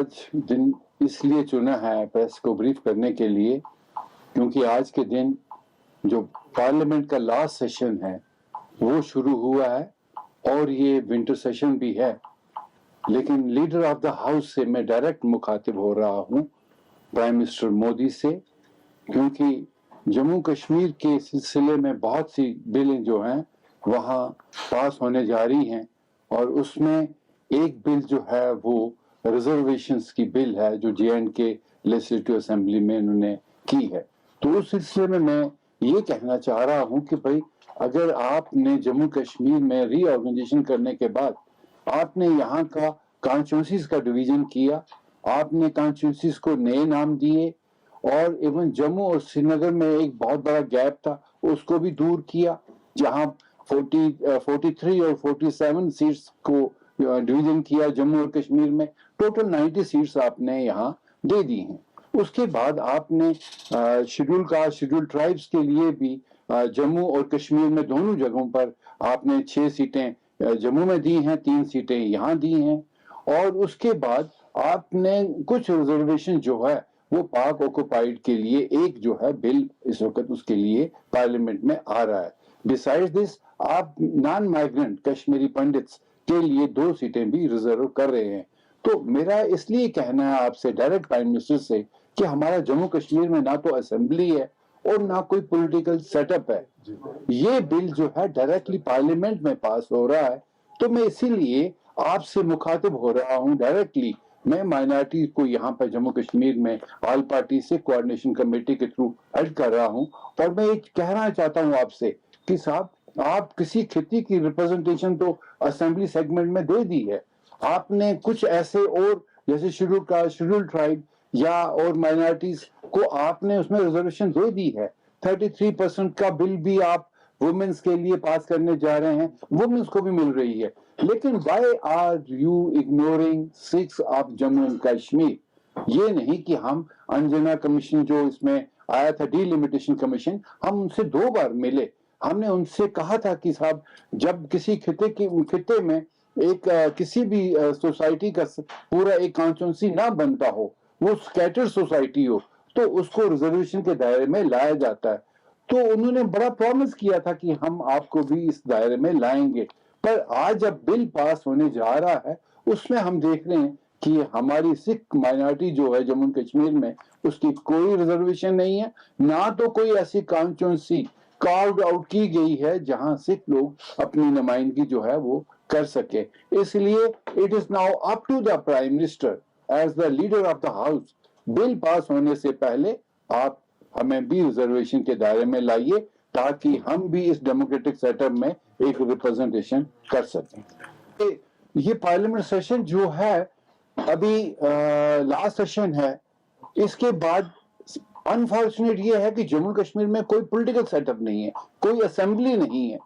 آج دن اس لیے چنا ہے پریس کو بریف کرنے کے لیے کیونکہ آج کے دن جو پارلیمنٹ کا لاسٹ سیشن ہے وہ شروع ہوا ہے اور یہ ونٹر سیشن بھی ہے، لیکن لیڈر آف دا ہاؤس سے میں ڈائریکٹ مخاطب ہو رہا ہوں پرائم منسٹر مودی سے، کیونکہ جموں کشمیر کے سلسلے میں بہت سی بلیں جو ہیں وہاں پاس ہونے جا رہی ہیں، اور اس میں ایک بل جو ہے وہ ریزرویشنز کی بل ہے جو جے اینڈ کے لیجسلیٹو اسمبلی میں انہوں نے کی ہے۔ تو اس سلسلے میں میں یہ کہنا چاہ رہا ہوں کہ بھائی اگر آپ نے جموں کشمیر میں ری آرگنائزیشن کرنے کے بعد آپ نے یہاں کا کانسٹیٹوئنسیز کا ڈویژن کیا، آپ نے کانسٹیٹوئنسیز کو نئے نام دیے، اور ایون جموں اور سری نگر میں ایک بہت بڑا گیپ تھا اس کو بھی دور کیا، جہاں 43 اور 47 سیٹس کو ڈویژن کیا جموں اور کشمیر میں، ٹوٹل 90 سیٹس آپ نے یہاں دے دی ہیں۔ اس کے بعد آپ نے شیڈول کاسٹ شیڈول ٹرائبس کے لیے بھی جموں اور کشمیر میں دونوں جگہوں پر آپ نے 6 سیٹیں جموں میں دی ہیں، 3 سیٹیں یہاں دی ہیں، اور اس کے بعد آپ نے کچھ ریزرویشن جو ہے وہ پاک آکوپائیڈ کے لیے ایک جو ہے بل اس وقت اس کے لیے پارلیمنٹ میں آ رہا ہے۔ بیسائڈ دس آپ نان مائیگرنٹ کشمیری پنڈتس کے لیے 2 سیٹیں بھی ریزرو کر رہے ہیں۔ تو میرا اس لیے کہنا ہے آپ سے ڈائریکٹ پرائم منسٹر سے کہ ہمارا جموں کشمیر میں نہ تو اسمبلی ہے اور نہ کوئی پولیٹیکل سیٹ اپ ہے، یہ بل جو ہے ڈائریکٹلی پارلیمنٹ میں پاس ہو رہا ہے، تو میں اسی لیے آپ سے مخاطب ہو رہا ہوں ڈائریکٹلی، میں مائنارٹی کو یہاں پر جموں کشمیر میں آل پارٹی سے کوآرڈینیشن کمیٹی کے تھرو ایڈ کر رہا ہوں، اور میں یہ کہنا چاہتا ہوں آپ سے کہ صاحب آپ کسی خطے کی ریپرزنٹیشن تو اسمبلی سیگمنٹ میں دے دی ہے، آپ نے کچھ ایسے اور جیسے شیڈول کاسٹ شیڈول ٹرائب یا اور مائنارٹیز کو آپ نے اس میں ریزرویشن دے دی ہے۔ 33% کا بل بھی آپ وومنس کے لیے پاس کرنے جا رہے ہیں، وومنس کو بھی مل رہی ہے، لیکن why are you ignoring 6 of Jammu and Kashmir? یہ نہیں کہ ہم انجنا کمیشن جو اس میں آیا تھا ڈی لمیٹیشن کمیشن، ہم ان سے 2 بار ملے، ہم نے ان سے کہا تھا کہ صاحب جب کسی خطے میں ایک کسی بھی سوسائٹی کا پورا ایک کانسٹیٹوئنسی نہ بنتا ہو، وہ سکیٹر سوسائٹی ہو، تو اس کو ریزرویشن کے دائرے میں لایا جاتا ہے۔ تو انہوں نے بڑا پرومس کیا تھا کہ ہم آپ کو بھی اس دائرے میں لائیں گے، پر آج جب بل پاس ہونے جا رہا ہے اس میں ہم دیکھ رہے ہیں کہ ہماری سکھ مائنارٹی جو ہے جموں کشمیر میں اس کی کوئی ریزرویشن نہیں ہے، نہ تو کوئی ایسی کانسٹیٹوئنسی کارڈ آؤٹ کی گئی ہے جہاں سکھ لوگ اپنی نمائندگی جو ہے وہ کر سکے۔ اس لیے it is now up to the prime minister as the leader of the house, bill pass ہونے سے پہلے آپ ہمیں بھی ریزرویشن کے دائرے میں لائیے تاکہ ہم بھی اس ڈیموکریٹک سیٹ اپ میں ایک ریپرزنٹیشن کر سکیں۔ یہ پارلیمنٹ سیشن جو ہے ابھی لاسٹ سیشن ہے، اس کے بعد انفارچونیٹ یہ ہے کہ جموں کشمیر میں کوئی پولیٹیکل سیٹ اپ نہیں ہے، کوئی اسمبلی نہیں ہے،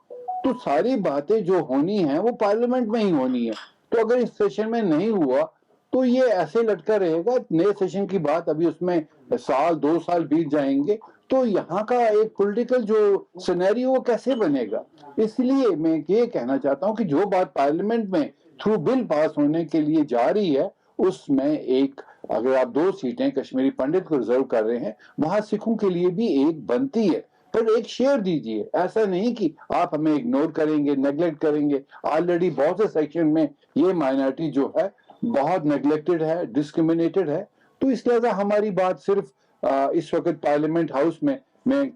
تو ساری باتیں جو ہونی ہیں وہ پارلیمنٹ میں ہی ہونی ہے۔ تو اگر اس سیشن میں نہیں ہوا تو یہ ایسے لٹکا رہے گا، نئے سیشن کی بات ابھی اس میں 2 سال بیت جائیں گے، تو یہاں کا ایک پولیٹیکل جو سینیریو وہ کیسے بنے گا؟ اس لیے میں یہ کہنا چاہتا ہوں کہ جو بات پارلیمنٹ میں تھرو بل پاس ہونے کے لیے جا رہی ہے اس میں ایک اگر آپ 2 سیٹیں کشمیری پنڈت کو ریزرو کر رہے ہیں، وہاں سکھوں کے لیے بھی ایک بنتی ہے، پر ایک شیئر دیجئے، ایسا نہیں کہ آپ ہمیں اگنور کریں گے، نیگلیکٹ کریں گے۔ آلریڈی بہت سے سیکشن میں یہ مائنارٹی جو ہے بہت نیگلیکٹڈ ہے، ڈسکریمنیٹڈ ہے، تو اس لحاظہ ہماری بات صرف اس وقت پارلیمنٹ ہاؤس میں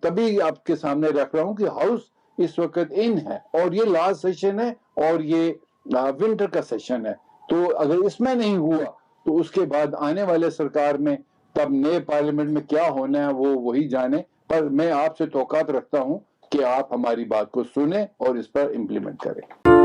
تبھی آپ کے سامنے رکھ رہا ہوں کہ ہاؤس اس وقت ان ہے اور یہ لاسٹ سیشن ہے اور یہ ونٹر کا سیشن ہے، تو اگر اس میں نہیں ہوا تو اس کے بعد آنے والے سرکار میں تب نئے پارلیمنٹ میں کیا ہونا ہے وہ وہی جانے، پر میں آپ سے توقعات رکھتا ہوں کہ آپ ہماری بات کو سنیں اور اس پر امپلیمنٹ کریں۔